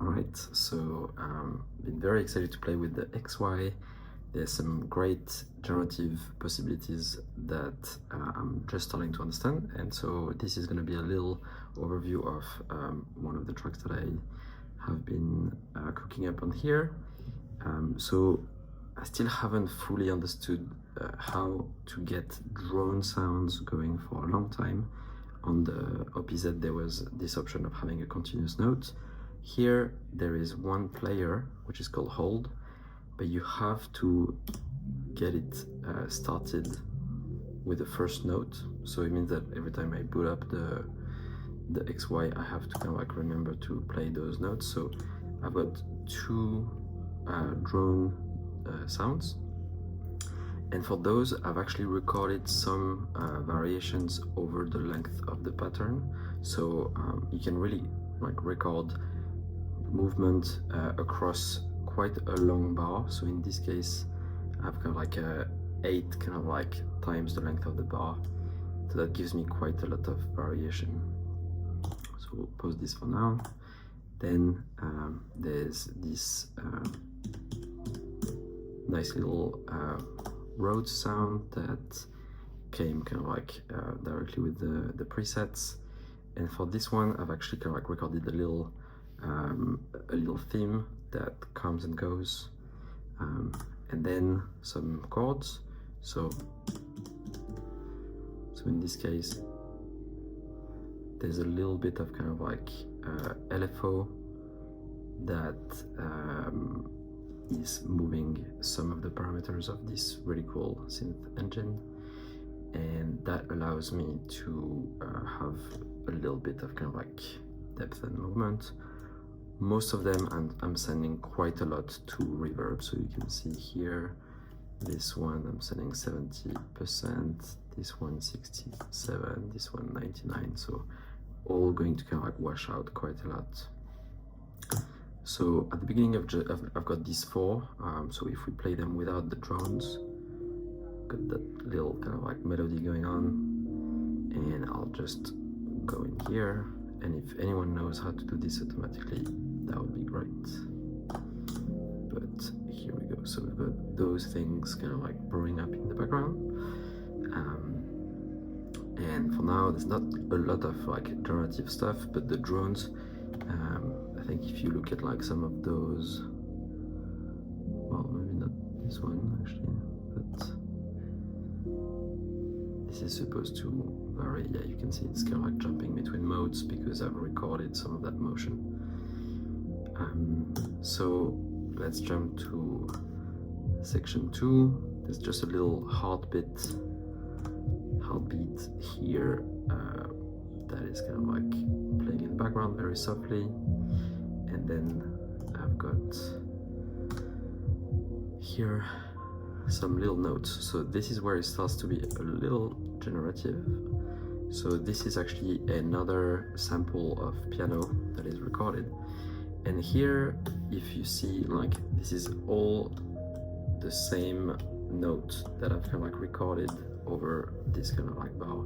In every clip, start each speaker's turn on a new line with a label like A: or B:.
A: Alright, so been very excited to play with the XY. There's some great generative possibilities that I'm just starting to understand, and so this is going to be a little overview of one of the tracks that I have been cooking up on here. So I still haven't fully understood how to get drone sounds going for a long time. On the OPZ there was this option of having a continuous note. Here there is one player which is called hold, but you have to get it started with the first note. So it means that every time I boot up the XY, I have to kind of like remember to play those notes. So I've got two drone sounds, and for those I've actually recorded some variations over the length of the pattern. So you can really like record movement across quite a long bar. So in this case I've got like 8 kind of like times the length of the bar, so that gives me quite a lot of variation. So we'll pause this for now. Then there's this nice little road sound that came kind of like directly with the presets, and for this one I've actually kind of like recorded a little theme that comes and goes, and then some chords. So in this case there's a little bit of kind of like LFO that is moving some of the parameters of this really cool synth engine, and that allows me to have a little bit of kind of like depth and movement. Most of them I'm sending quite a lot to reverb, so you can see here this one I'm sending 70%, this one 67, this one 99, so all going to kind of like wash out quite a lot. So at the beginning I've got these 4, so if we play them without the drones, got that little kind of like melody going on, and I'll just go in here, and if anyone knows how to do this automatically, that would be great. But here we go. So we've got those things kind of like brewing up in the background, and for now there's not a lot of like generative stuff, but the drones, I think if you look at like some of those, well, maybe not this one actually, but this is supposed to vary. Yeah, you can see it's kind of like jumping between modes because I've recorded some of that motion. So let's jump to section 2. There's just a little heartbeat here that is kind of like playing in the background very softly, and then I've got here some little notes. So this is where it starts to be a little generative. So this is actually another sample of piano that is recorded, and here if you see, like, this is all the same note that I've kind of like recorded over this kind of like bar,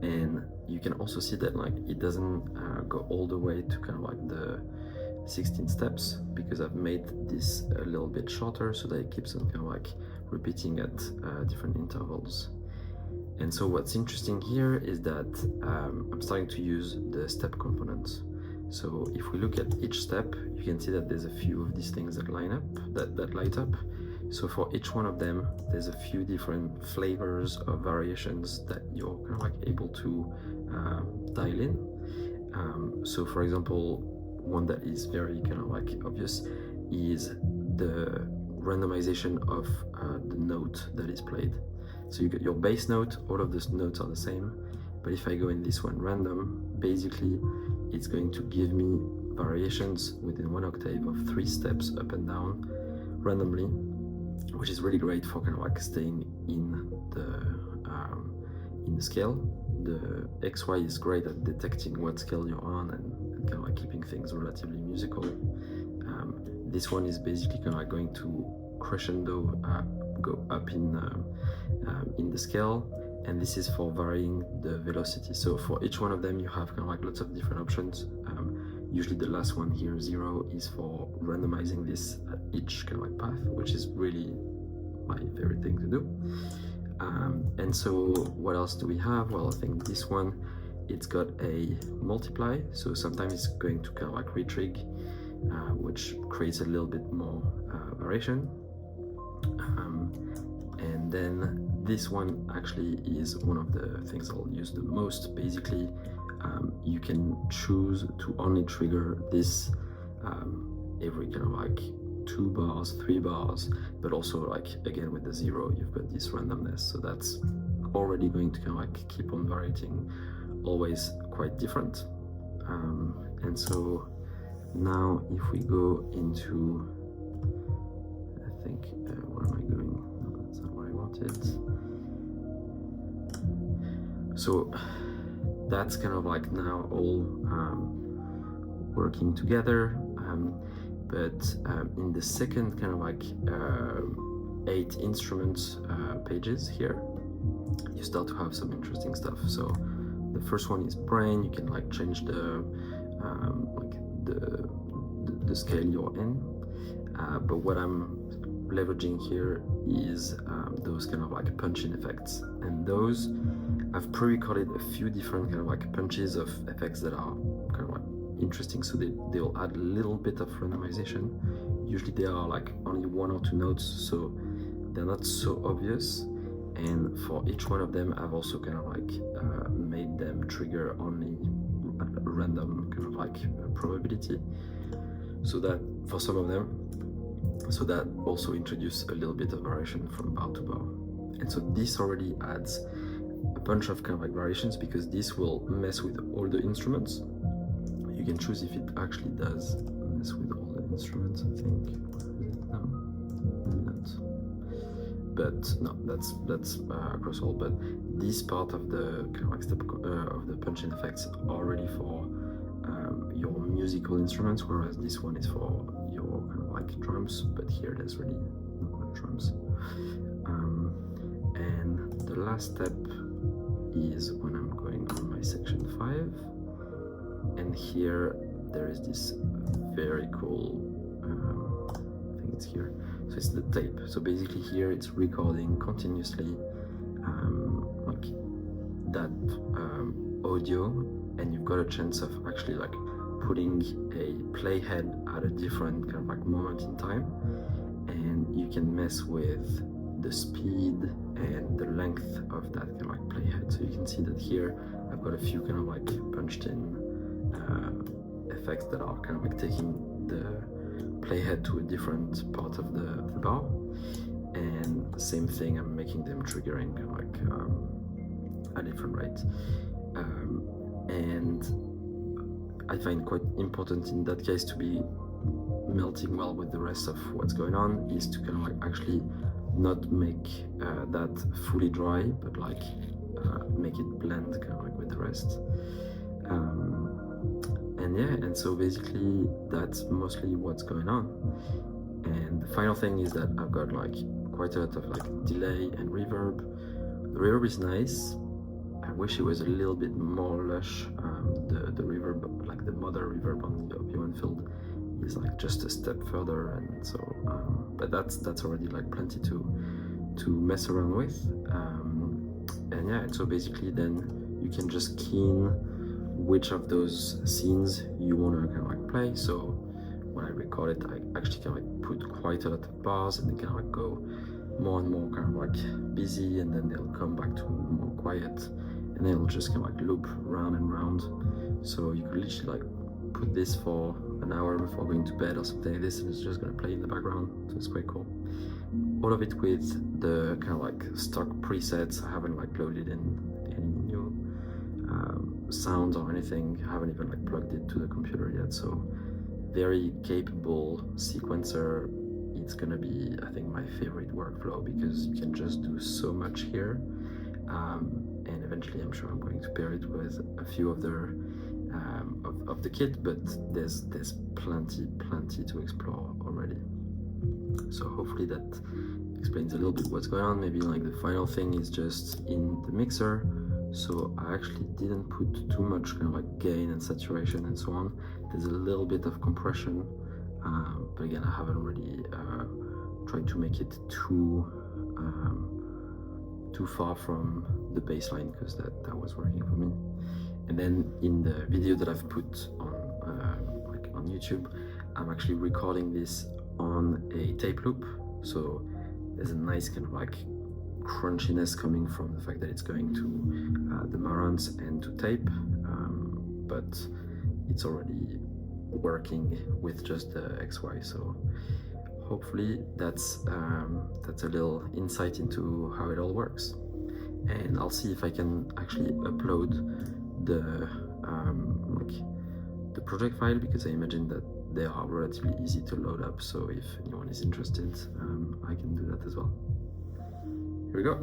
A: and you can also see that like it doesn't go all the way to kind of like the 16 steps, because I've made this a little bit shorter so that it keeps on kind of like repeating at different intervals. And so what's interesting here is that I'm starting to use the step components. So if we look at each step, you can see that there's a few of these things that line up, that light up. So for each one of them, there's a few different flavors of variations that you're kind of like able to dial in. So for example, one that is very kind of like obvious is the randomization of the note that is played. So you get your bass note, all of those notes are the same, but if I go in this one random, basically it's going to give me variations within 1 octave of 3 steps up and down randomly, which is really great for kind of like staying in the scale. The XY is great at detecting what scale you're on and kind of like keeping things relatively musical. This one is basically kind of like going to crescendo, go up in the scale, and this is for varying the velocity. So for each one of them you have kind of like lots of different options. Usually the last one here, 0, is for randomizing this at each kind of like path, which is really my favorite thing to do. And so what else do we have? Well, I think this one, it's got a multiply, so sometimes it's going to kind of like retrig, which creates a little bit more variation. And then this one actually is one of the things I'll use the most. Basically, you can choose to only trigger this every kind of like 2 bars, 3 bars, but also like again with the 0, you've got this randomness. So that's already going to kind of like keep on varying, always quite different. And so now if we go into, I think, where am I going? No, that's not what I wanted. So that's kind of like now all working together. But in the second kind of like 8 instruments pages here, you start to have some interesting stuff. So the first one is brain. You can like change the scale you're in. But what I'm leveraging here is those kind of like punch-in effects, and those I've pre-recorded a few different kind of like punches of effects that are kind of like interesting, so they'll add a little bit of randomization. Usually they are like only 1 or 2 notes, so they're not so obvious, and for each one of them I've also kind of like made them trigger only a random kind of like probability, so that for some of them, so that also introduce a little bit of variation from bar to bar. And so this already adds a bunch of kind of like variations, because this will mess with all the instruments. You can choose if it actually does mess with all the instruments, I think. No, maybe not. But no, that's across all. But this part of the kind of like step of the punch-in effects are already for your musical instruments, whereas this one is for your kind of like drums. But here there's really no drums. And the last step is when I'm going on my section 5, and here there is this very cool, I think it's here, so it's the tape. So basically here it's recording continuously like that audio, and you've got a chance of actually like putting a playhead at a different kind of like moment in time, and you can mess with the speed and the length of that kind of like playhead. So you can see that here I've got a few kind of like punched in effects that are kind of like taking the playhead to a different part of the bar, and the same thing, I'm making them triggering kind of like a different rate. And I find quite important in that case to be melting well with the rest of what's going on, is to kind of like actually not make that fully dry, but like make it blend kind of like with the rest. And yeah, and so basically that's mostly what's going on. And the final thing is that I've got like quite a lot of like delay and reverb. The reverb is nice. I wish it was a little bit more lush. The reverb, like the mother reverb on the OP1 field, is like just a step further, and so but that's already like plenty to mess around with. And yeah, so basically then you can just key in which of those scenes you want to kind of like play. So when I record it, I actually kind of like put quite a lot of bars, and they kind of like go more and more kind of like busy, and then they'll come back to more quiet, and then it'll just kind of like loop round and round. So you could literally like put this for an hour before going to bed or something like this, and it's just gonna play in the background. So it's quite cool. All of it with the kind of like stock presets. I haven't like loaded in any new sounds or anything. I haven't even like plugged it to the computer yet. So very capable sequencer. It's gonna be, I think, my favorite workflow, because you can just do so much here. And eventually I'm sure I'm going to pair it with a few of the kit, but there's plenty to explore already. So hopefully that explains a little bit what's going on. Maybe like the final thing is just in the mixer. So I actually didn't put too much kind of like gain and saturation and so on. There's a little bit of compression, but again, I haven't really tried to make it too far from the baseline, because that was working for me. And then in the video that I've put on on YouTube, I'm actually recording this on a tape loop, so there's a nice kind of like crunchiness coming from the fact that it's going to the Marantz and to tape, but it's already working with just the XY. So hopefully that's a little insight into how it all works. And I'll see if I can actually upload the the project file, because I imagine that they are relatively easy to load up. So if anyone is interested, I can do that as well. Here we go.